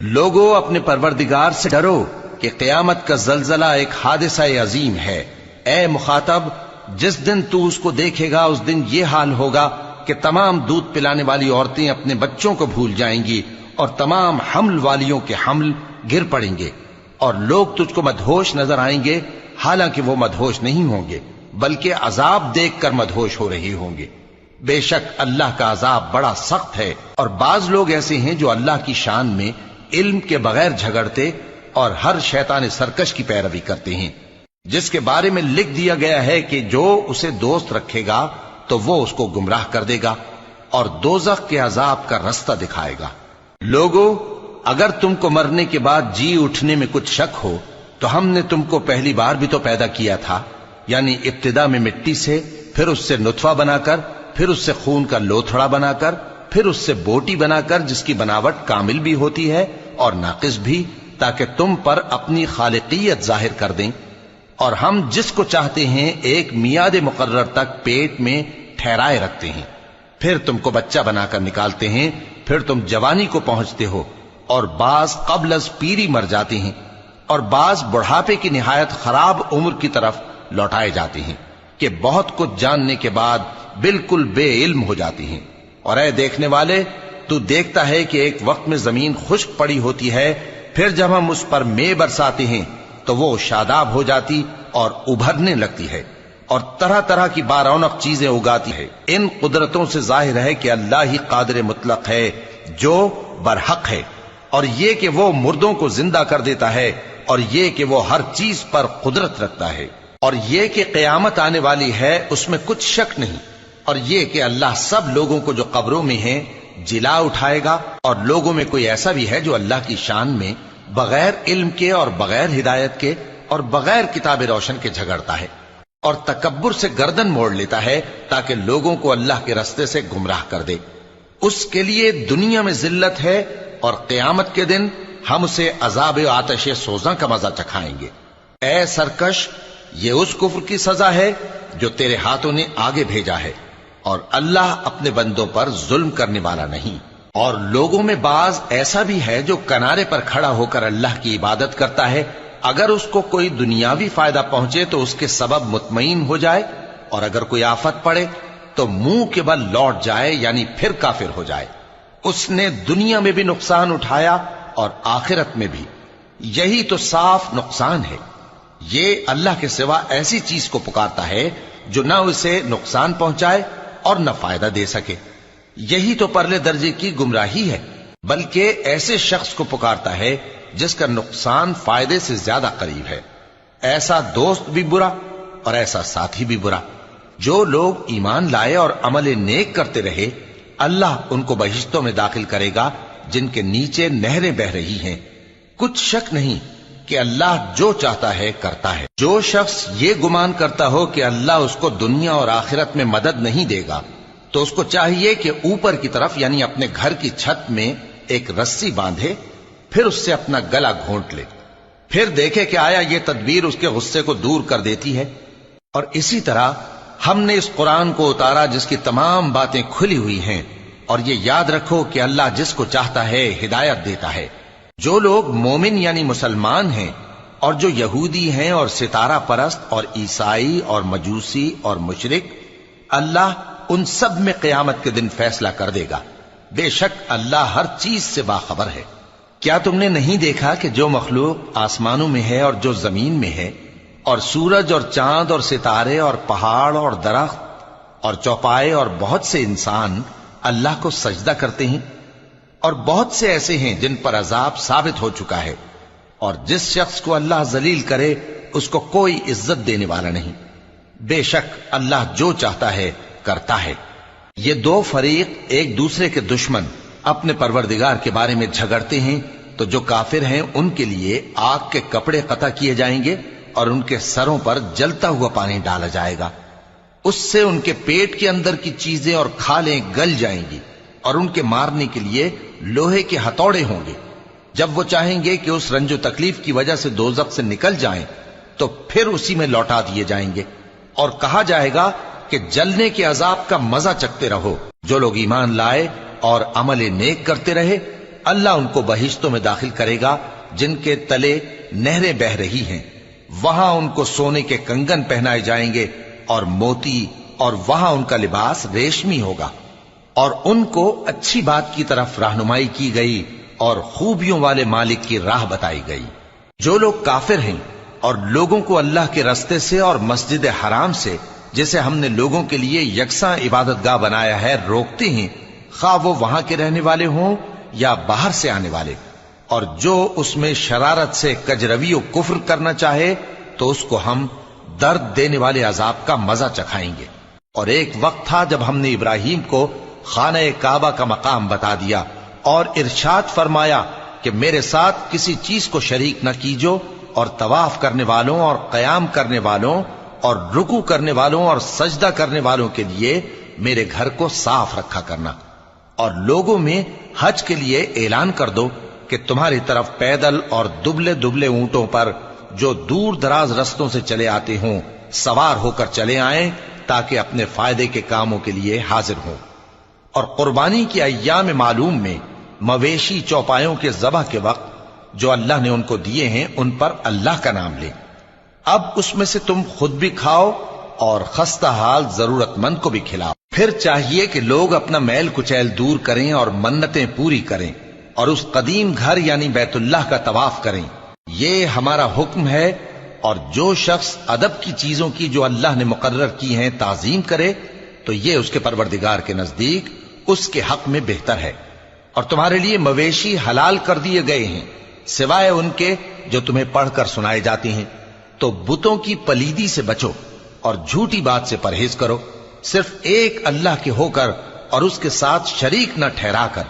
لوگو اپنے پروردگار سے ڈرو کہ قیامت کا زلزلہ ایک حادثہ عظیم ہے۔ اے مخاطب، جس دن تو اس کو دیکھے گا اس دن یہ حال ہوگا کہ تمام دودھ پلانے والی عورتیں اپنے بچوں کو بھول جائیں گی اور تمام حمل والیوں کے حمل گر پڑیں گے، اور لوگ تجھ کو مدہوش نظر آئیں گے، حالانکہ وہ مدہوش نہیں ہوں گے بلکہ عذاب دیکھ کر مدہوش ہو رہے ہوں گے۔ بے شک اللہ کا عذاب بڑا سخت ہے۔ اور بعض لوگ ایسے ہیں جو اللہ کی شان میں علم کے بغیر جھگڑتے اور ہر شیطان سرکش کی پیروی کرتے ہیں، جس کے بارے میں لکھ دیا گیا ہے کہ جو اسے دوست رکھے گا تو وہ اس کو گمراہ کر دے گا اور دوزخ کے عذاب کا رستہ دکھائے گا۔ لوگو، اگر تم کو مرنے کے بعد جی اٹھنے میں کچھ شک ہو تو ہم نے تم کو پہلی بار بھی تو پیدا کیا تھا، یعنی ابتدا میں مٹی سے، پھر اس سے نطفہ بنا کر، پھر اس سے خون کا لوتھڑا بنا کر، پھر اس سے بوٹی بنا کر جس کی بناوٹ کامل بھی ہوتی ہے اور ناقص بھی، تاکہ تم پر اپنی خالقیت ظاہر کر دیں۔ اور ہم جس کو چاہتے ہیں ایک میعاد مقرر تک پیٹ میں ٹھہرائے رکھتے ہیں، پھر تم کو بچہ بنا کر نکالتے ہیں، پھر تم جوانی کو پہنچتے ہو، اور بعض قبل از پیری مر جاتے ہیں، اور بعض بڑھاپے کی نہایت خراب عمر کی طرف لوٹائے جاتے ہیں کہ بہت کچھ جاننے کے بعد بالکل بے علم ہو جاتی ہیں۔ اور اے دیکھنے والے، تو دیکھتا ہے کہ ایک وقت میں زمین خشک پڑی ہوتی ہے، پھر جب ہم اس پر مے برساتے ہیں تو وہ شاداب ہو جاتی اور ابھرنے لگتی ہے اور طرح طرح کی بارونق چیزیں اگاتی ہے۔ ان قدرتوں سے ظاہر ہے کہ اللہ ہی قادر مطلق ہے جو برحق ہے، اور یہ کہ وہ مردوں کو زندہ کر دیتا ہے، اور یہ کہ وہ ہر چیز پر قدرت رکھتا ہے، اور یہ کہ قیامت آنے والی ہے اس میں کچھ شک نہیں، اور یہ کہ اللہ سب لوگوں کو جو قبروں میں ہیں جلا اٹھائے گا۔ اور لوگوں میں کوئی ایسا بھی ہے جو اللہ کی شان میں بغیر علم کے اور بغیر ہدایت کے اور بغیر کتاب روشن کے جھگڑتا ہے اور تکبر سے گردن موڑ لیتا ہے تاکہ لوگوں کو اللہ کے رستے سے گمراہ کر دے۔ اس کے لیے دنیا میں ذلت ہے، اور قیامت کے دن ہم اسے عذاب آتش سوزاں کا مزہ چکھائیں گے۔ اے سرکش، یہ اس کفر کی سزا ہے جو تیرے ہاتھوں نے آگے بھیجا ہے، اور اللہ اپنے بندوں پر ظلم کرنے والا نہیں۔ اور لوگوں میں بعض ایسا بھی ہے جو کنارے پر کھڑا ہو کر اللہ کی عبادت کرتا ہے، اگر اس کو کوئی دنیاوی فائدہ پہنچے تو اس کے سبب مطمئن ہو جائے، اور اگر کوئی آفت پڑے تو منہ کے بل لوٹ جائے، یعنی پھر کافر ہو جائے۔ اس نے دنیا میں بھی نقصان اٹھایا اور آخرت میں بھی، یہی تو صاف نقصان ہے۔ یہ اللہ کے سوا ایسی چیز کو پکارتا ہے جو نہ اسے نقصان پہنچائے اور نہ فائدہ دے سکے، یہی تو پرلے درجے کی گمراہی ہے۔ بلکہ ایسے شخص کو پکارتا ہے جس کا نقصان فائدے سے زیادہ قریب ہے۔ ایسا دوست بھی برا اور ایسا ساتھی بھی برا۔ جو لوگ ایمان لائے اور عمل نیک کرتے رہے، اللہ ان کو بہشتوں میں داخل کرے گا جن کے نیچے نہریں بہ رہی ہیں۔ کچھ شک نہیں کہ اللہ جو چاہتا ہے کرتا ہے۔ جو شخص یہ گمان کرتا ہو کہ اللہ اس کو دنیا اور آخرت میں مدد نہیں دے گا، تو اس کو چاہیے کہ اوپر کی طرف یعنی اپنے گھر کی چھت میں ایک رسی باندھے، پھر اس سے اپنا گلا گھونٹ لے، پھر دیکھے کہ آیا یہ تدبیر اس کے غصے کو دور کر دیتی ہے۔ اور اسی طرح ہم نے اس قرآن کو اتارا جس کی تمام باتیں کھلی ہوئی ہیں، اور یہ یاد رکھو کہ اللہ جس کو چاہتا ہے ہدایت دیتا ہے۔ جو لوگ مومن یعنی مسلمان ہیں اور جو یہودی ہیں اور ستارہ پرست اور عیسائی اور مجوسی اور مشرک، اللہ ان سب میں قیامت کے دن فیصلہ کر دے گا۔ بے شک اللہ ہر چیز سے باخبر ہے۔ کیا تم نے نہیں دیکھا کہ جو مخلوق آسمانوں میں ہے اور جو زمین میں ہے، اور سورج اور چاند اور ستارے اور پہاڑ اور درخت اور چوپائے اور بہت سے انسان اللہ کو سجدہ کرتے ہیں، اور بہت سے ایسے ہیں جن پر عذاب ثابت ہو چکا ہے، اور جس شخص کو اللہ ذلیل کرے اس کو کوئی عزت دینے والا نہیں۔ بے شک اللہ جو چاہتا ہے کرتا ہے۔ یہ دو فریق ایک دوسرے کے دشمن اپنے پروردگار کے بارے میں جھگڑتے ہیں، تو جو کافر ہیں ان کے لیے آگ کے کپڑے قطع کیے جائیں گے اور ان کے سروں پر جلتا ہوا پانی ڈالا جائے گا، اس سے ان کے پیٹ کے اندر کی چیزیں اور کھالیں گل جائیں گی، اور ان کے مارنے کے لیے لوہے کے ہتھوڑے ہوں گے۔ جب وہ چاہیں گے کہ اس رنج و تکلیف کی وجہ سے دوزخ سے نکل جائیں تو پھر اسی میں لوٹا دیے جائیں گے، اور کہا جائے گا کہ جلنے کے عذاب کا مزہ چکھتے رہو۔ جو لوگ ایمان لائے اور عمل نیک کرتے رہے اللہ ان کو بہشتوں میں داخل کرے گا جن کے تلے نہریں بہ رہی ہیں، وہاں ان کو سونے کے کنگن پہنائے جائیں گے اور موتی، اور وہاں ان کا لباس ریشمی ہوگا، اور ان کو اچھی بات کی طرف رہنمائی کی گئی اور خوبیوں والے مالک کی راہ بتائی گئی۔ جو لوگ کافر ہیں اور لوگوں کو اللہ کے رستے سے اور مسجد حرام سے جسے ہم نے لوگوں کے لیے یکساں عبادت گاہ بنایا ہے روکتے ہیں، خواہ وہ وہاں کے رہنے والے ہوں یا باہر سے آنے والے، اور جو اس میں شرارت سے کجروی و کفر کرنا چاہے تو اس کو ہم درد دینے والے عذاب کا مزہ چکھائیں گے۔ اور ایک وقت تھا جب ہم نے ابراہیم کو خانہ کعبہ کا مقام بتا دیا اور ارشاد فرمایا کہ میرے ساتھ کسی چیز کو شریک نہ کیجو، اور طواف کرنے والوں اور قیام کرنے والوں اور رکوع کرنے والوں اور سجدہ کرنے والوں کے لیے میرے گھر کو صاف رکھا کرنا، اور لوگوں میں حج کے لیے اعلان کر دو کہ تمہاری طرف پیدل اور دبلے دبلے اونٹوں پر جو دور دراز رستوں سے چلے آتے ہوں سوار ہو کر چلے آئیں تاکہ اپنے فائدے کے کاموں کے لیے حاضر ہوں۔ اور قربانی کی ایام معلوم میں مویشی چوپایوں کے ذبح کے وقت جو اللہ نے ان کو دیے ہیں ان پر اللہ کا نام لیں۔ اب اس میں سے تم خود بھی کھاؤ اور خستہ حال ضرورت مند کو بھی کھلاؤ۔ پھر چاہیے کہ لوگ اپنا میل کچیل دور کریں اور منتیں پوری کریں اور اس قدیم گھر یعنی بیت اللہ کا طواف کریں، یہ ہمارا حکم ہے۔ اور جو شخص ادب کی چیزوں کی جو اللہ نے مقرر کی ہیں تعظیم کرے تو یہ اس کے پروردگار کے نزدیک اس کے حق میں بہتر ہے۔ اور تمہارے لیے مویشی حلال کر دیے گئے ہیں سوائے ان کے جو تمہیں پڑھ کر سنائے جاتے ہیں، تو بتوں کی پلیدی سے بچو اور جھوٹی بات سے پرہیز کرو، صرف ایک اللہ کے ہو کر اور اس کے ساتھ شریک نہ ٹھہرا کر۔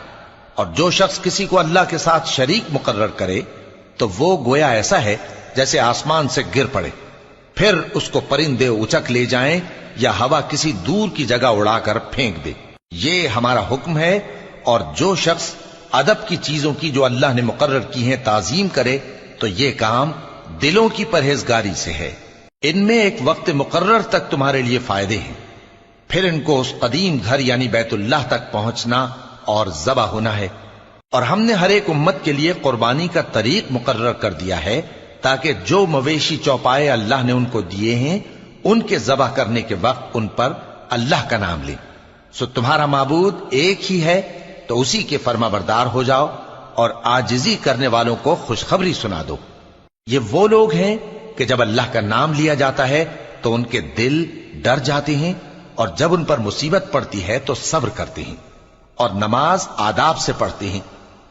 اور جو شخص کسی کو اللہ کے ساتھ شریک مقرر کرے تو وہ گویا ایسا ہے جیسے آسمان سے گر پڑے، پھر اس کو پرندے اچک لے جائیں یا ہوا کسی دور کی جگہ اڑا کر پھینک دے۔ یہ ہمارا حکم ہے۔ اور جو شخص ادب کی چیزوں کی جو اللہ نے مقرر کی ہیں تعظیم کرے تو یہ کام دلوں کی پرہیزگاری سے ہے۔ ان میں ایک وقت مقرر تک تمہارے لیے فائدے ہیں، پھر ان کو اس قدیم گھر یعنی بیت اللہ تک پہنچنا اور ذبح ہونا ہے۔ اور ہم نے ہر ایک امت کے لیے قربانی کا طریق مقرر کر دیا ہے تاکہ جو مویشی چوپائے اللہ نے ان کو دیے ہیں ان کے ذبح کرنے کے وقت ان پر اللہ کا نام لیں۔ سو تمہارا معبود ایک ہی ہے تو اسی کے فرما بردار ہو جاؤ اور عاجزی کرنے والوں کو خوشخبری سنا دو۔ یہ وہ لوگ ہیں کہ جب اللہ کا نام لیا جاتا ہے تو ان کے دل ڈر جاتے ہیں، اور جب ان پر مصیبت پڑتی ہے تو صبر کرتے ہیں اور نماز آداب سے پڑھتے ہیں،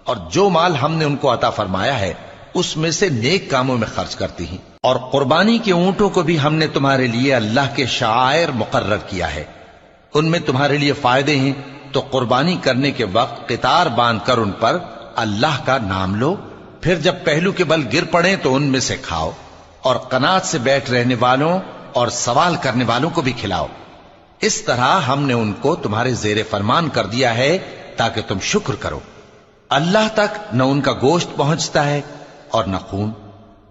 اور جو مال ہم نے ان کو عطا فرمایا ہے اس میں سے نیک کاموں میں خرچ کرتے ہیں۔ اور قربانی کے اونٹوں کو بھی ہم نے تمہارے لیے اللہ کے شعائر مقرر کیا ہے، ان میں تمہارے لیے فائدے ہیں، تو قربانی کرنے کے وقت قطار باندھ کر ان پر اللہ کا نام لو، پھر جب پہلو کے بل گر پڑیں تو ان میں سے کھاؤ، اور قناعت سے بیٹھ رہنے والوں اور سوال کرنے والوں کو بھی کھلاؤ۔ اس طرح ہم نے ان کو تمہارے زیر فرمان کر دیا ہے تاکہ تم شکر کرو۔ اللہ تک نہ ان کا گوشت پہنچتا ہے اور نہ خون،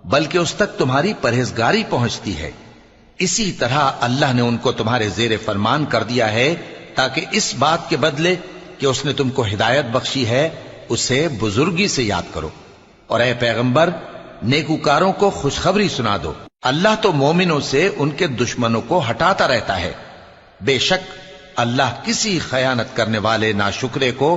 بلکہ اس تک تمہاری پرہیزگاری پہنچتی ہے۔ اسی طرح اللہ نے ان کو تمہارے زیر فرمان کر دیا ہے تاکہ اس بات کے بدلے کہ اس نے تم کو ہدایت بخشی ہے اسے بزرگی سے یاد کرو۔ اور اے پیغمبر، نیکوکاروں کو خوشخبری سنا دو، اللہ تو مومنوں سے ان کے دشمنوں کو ہٹاتا رہتا ہے۔ بے شک اللہ کسی خیانت کرنے والے ناشکرے کو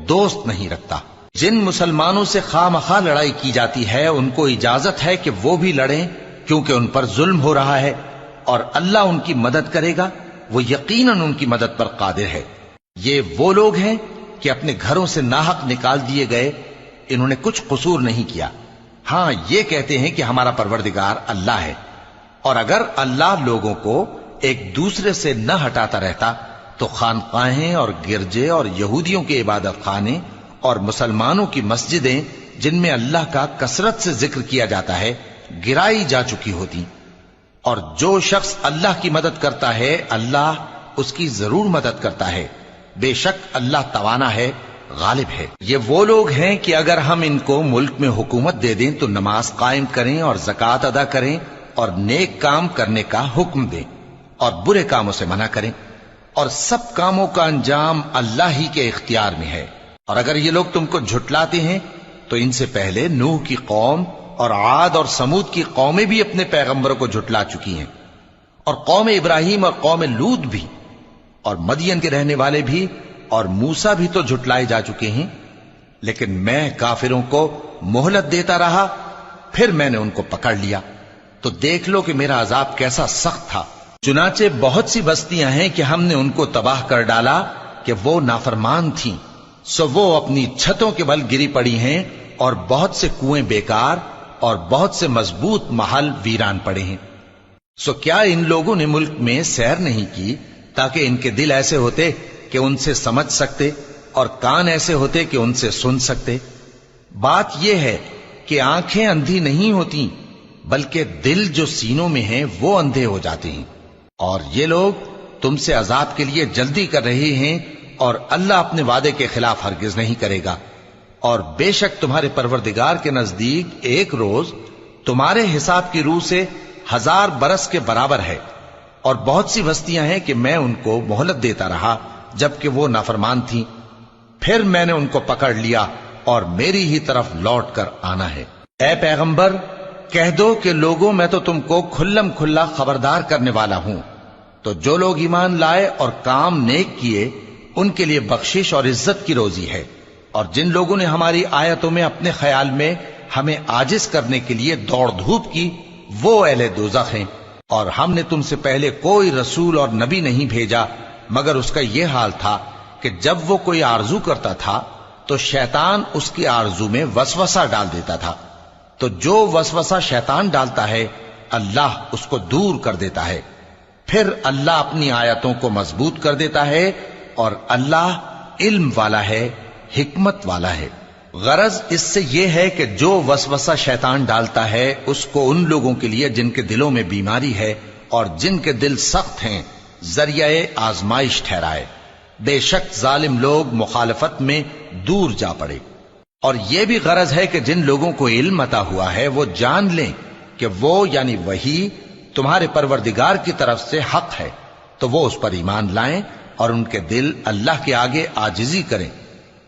دوست نہیں رکھتا۔ جن مسلمانوں سے خواہ مخواہ لڑائی کی جاتی ہے ان کو اجازت ہے کہ وہ بھی لڑیں، کیونکہ ان پر ظلم ہو رہا ہے، اور اللہ ان کی مدد کرے گا، وہ یقیناً ان کی مدد پر قادر ہے۔ یہ وہ لوگ ہیں کہ اپنے گھروں سے ناحق نکال دیے گئے، انہوں نے کچھ قصور نہیں کیا، ہاں یہ کہتے ہیں کہ ہمارا پروردگار اللہ ہے۔ اور اگر اللہ لوگوں کو ایک دوسرے سے نہ ہٹاتا رہتا تو خانقاہیں اور گرجے اور یہودیوں کے عبادت خانے اور مسلمانوں کی مسجدیں جن میں اللہ کا کثرت سے ذکر کیا جاتا ہے گرائی جا چکی ہوتی۔ اور جو شخص اللہ کی مدد کرتا ہے اللہ اس کی ضرور مدد کرتا ہے، بے شک اللہ توانا ہے، غالب ہے۔ یہ وہ لوگ ہیں کہ اگر ہم ان کو ملک میں حکومت دے دیں تو نماز قائم کریں اور زکوٰۃ ادا کریں اور نیک کام کرنے کا حکم دیں اور برے کاموں سے منع کریں، اور سب کاموں کا انجام اللہ ہی کے اختیار میں ہے۔ اور اگر یہ لوگ تم کو جھٹلاتے ہیں تو ان سے پہلے نوح کی قوم اور عاد اور سمود کی قومیں بھی اپنے پیغمبروں کو جھٹلا چکی ہیں، اور قوم ابراہیم اور قوم لوط بھی، اور مدین کے رہنے والے بھی، اور موسیٰ بھی تو جھٹلائے جا چکے ہیں۔ لیکن میں کافروں کو مہلت دیتا رہا، پھر میں نے ان کو پکڑ لیا، تو دیکھ لو کہ میرا عذاب کیسا سخت تھا۔ چنانچہ بہت سی بستیاں ہیں کہ ہم نے ان کو تباہ کر ڈالا کہ وہ نافرمان تھیں، سو وہ اپنی چھتوں کے بل گری پڑی ہیں، اور بہت سے کنویں بیکار اور بہت سے مضبوط محل ویران پڑے ہیں۔ سو کیا ان لوگوں نے ملک میں سیر نہیں کی تاکہ ان کے دل ایسے ہوتے کہ ان سے سمجھ سکتے اور کان ایسے ہوتے کہ ان سے سن سکتے؟ بات یہ ہے کہ آنکھیں اندھی نہیں ہوتی، بلکہ دل جو سینوں میں ہیں وہ اندھے ہو جاتے ہیں۔ اور یہ لوگ تم سے عذاب کے لیے جلدی کر رہے ہیں، اور اللہ اپنے وعدے کے خلاف ہرگز نہیں کرے گا۔ اور بے شک تمہارے پروردگار کے نزدیک ایک روز تمہارے حساب کی روح سے 1000 برس کے برابر ہے، اور بہت سی بستیاں ہیں کہ میں ان کو مہلت دیتا رہا جبکہ وہ نافرمان تھیں، پھر میں نے ان کو پکڑ لیا اور میری ہی طرف لوٹ کر آنا ہے۔ اے پیغمبر کہہ دو کہ لوگوں میں تو تم کو کھلم کھلا خبردار کرنے والا ہوں، تو جو لوگ ایمان لائے اور کام نیک کیے ان کے لیے بخشش اور عزت کی روزی ہے، اور جن لوگوں نے ہماری آیتوں میں اپنے خیال میں ہمیں عاجز کرنے کے لیے دوڑ دھوپ کی وہ اہل دوزخ ہیں۔ اور ہم نے تم سے پہلے کوئی رسول اور نبی نہیں بھیجا مگر اس کا یہ حال تھا کہ جب وہ کوئی آرزو کرتا تھا تو شیطان اس کی آرزو میں وسوسہ ڈال دیتا تھا، تو جو وسوسہ شیطان ڈالتا ہے اللہ اس کو دور کر دیتا ہے، پھر اللہ اپنی آیتوں کو مضبوط کر دیتا ہے، اور اللہ علم والا ہے، حکمت والا ہے۔ غرض اس سے یہ ہے کہ جو وسوسہ شیطان ڈالتا ہے اس کو ان لوگوں کے لیے جن کے دلوں میں بیماری ہے اور جن کے دل سخت ہیں ذریعہ آزمائش ٹھہرائے۔ بے شک ظالم لوگ مخالفت میں دور جا پڑے۔ اور یہ بھی غرض ہے کہ جن لوگوں کو علم عطا ہوا ہے وہ جان لیں کہ وہ یعنی وحی تمہارے پروردگار کی طرف سے حق ہے، تو وہ اس پر ایمان لائیں اور ان کے دل اللہ کے آگے عاجزی کریں۔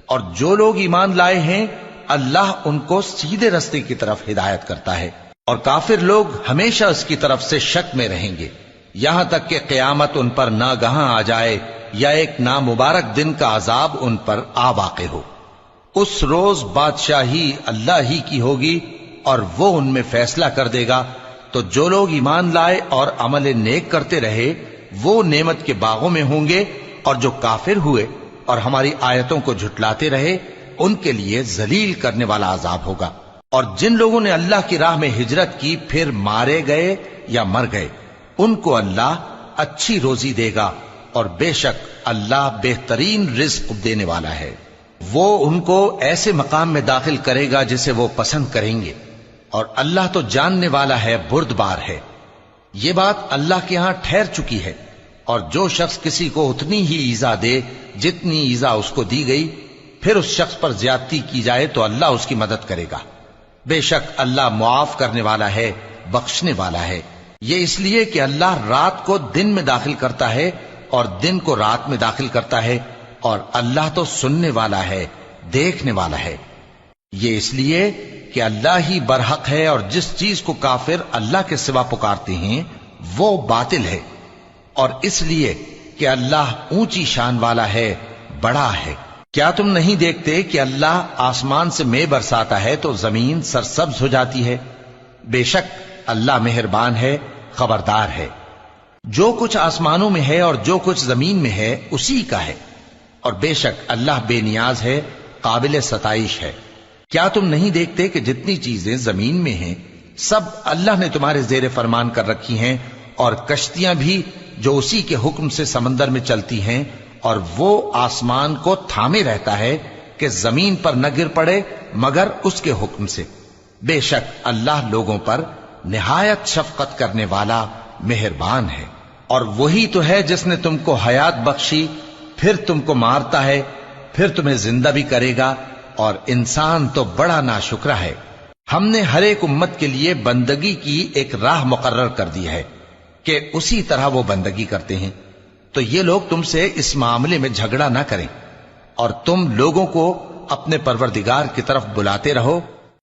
اور جو لوگ ایمان لائے ہیں اللہ ان کو سیدھے رستے کی طرف ہدایت کرتا ہے، اور کافر لوگ ہمیشہ اس کی طرف سے شک میں رہیں گے یہاں تک کہ قیامت ان پر ناگہاں آ جائے یا ایک نامبارک دن کا عذاب ان پر آ واقع ہو۔ اس روز بادشاہی اللہ ہی کی ہوگی اور وہ ان میں فیصلہ کر دے گا، تو جو لوگ ایمان لائے اور عمل نیک کرتے رہے وہ نعمت کے باغوں میں ہوں گے، اور جو کافر ہوئے اور ہماری آیتوں کو جھٹلاتے رہے ان کے لیے ذلیل کرنے والا عذاب ہوگا۔ اور جن لوگوں نے اللہ کی راہ میں ہجرت کی پھر مارے گئے یا مر گئے ان کو اللہ اچھی روزی دے گا، اور بے شک اللہ بہترین رزق دینے والا ہے۔ وہ ان کو ایسے مقام میں داخل کرے گا جسے وہ پسند کریں گے، اور اللہ تو جاننے والا ہے، بردبار ہے۔ یہ بات اللہ کے ہاں ٹھہر چکی ہے، اور جو شخص کسی کو اتنی ہی ایذا دے جتنی ایذا اس کو دی گئی، پھر اس شخص پر زیادتی کی جائے تو اللہ اس کی مدد کرے گا۔ بے شک اللہ معاف کرنے والا ہے، بخشنے والا ہے۔ یہ اس لیے کہ اللہ رات کو دن میں داخل کرتا ہے اور دن کو رات میں داخل کرتا ہے، اور اللہ تو سننے والا ہے، دیکھنے والا ہے۔ یہ اس لیے کہ اللہ ہی برحق ہے، اور جس چیز کو کافر اللہ کے سوا پکارتے ہیں وہ باطل ہے، اور اس لیے کہ اللہ اونچی شان والا ہے، بڑا ہے۔ کیا تم نہیں دیکھتے کہ اللہ آسمان سے مے برساتا ہے تو زمین سرسبز ہو جاتی ہے؟ بے شک اللہ مہربان ہے، خبردار ہے۔ جو کچھ آسمانوں میں ہے اور جو کچھ زمین میں ہے اسی کا ہے، اور بے شک اللہ بے نیاز ہے، قابل ستائش ہے۔ کیا تم نہیں دیکھتے کہ جتنی چیزیں زمین میں ہیں سب اللہ نے تمہارے زیر فرمان کر رکھی ہیں، اور کشتیاں بھی جو اسی کے حکم سے سمندر میں چلتی ہیں، اور وہ آسمان کو تھامے رہتا ہے کہ زمین پر نہ گر پڑے مگر اس کے حکم سے۔ بے شک اللہ لوگوں پر نہایت شفقت کرنے والا مہربان ہے۔ اور وہی تو ہے جس نے تم کو حیات بخشی، پھر تم کو مارتا ہے، پھر تمہیں زندہ بھی کرے گا، اور انسان تو بڑا ناشکرا ہے۔ ہم نے ہر ایک امت کے لیے بندگی کی ایک راہ مقرر کر دی ہے کہ اسی طرح وہ بندگی کرتے ہیں، تو یہ لوگ تم سے اس معاملے میں جھگڑا نہ کریں۔ اور تم لوگوں کو اپنے پروردگار کی طرف بلاتے رہو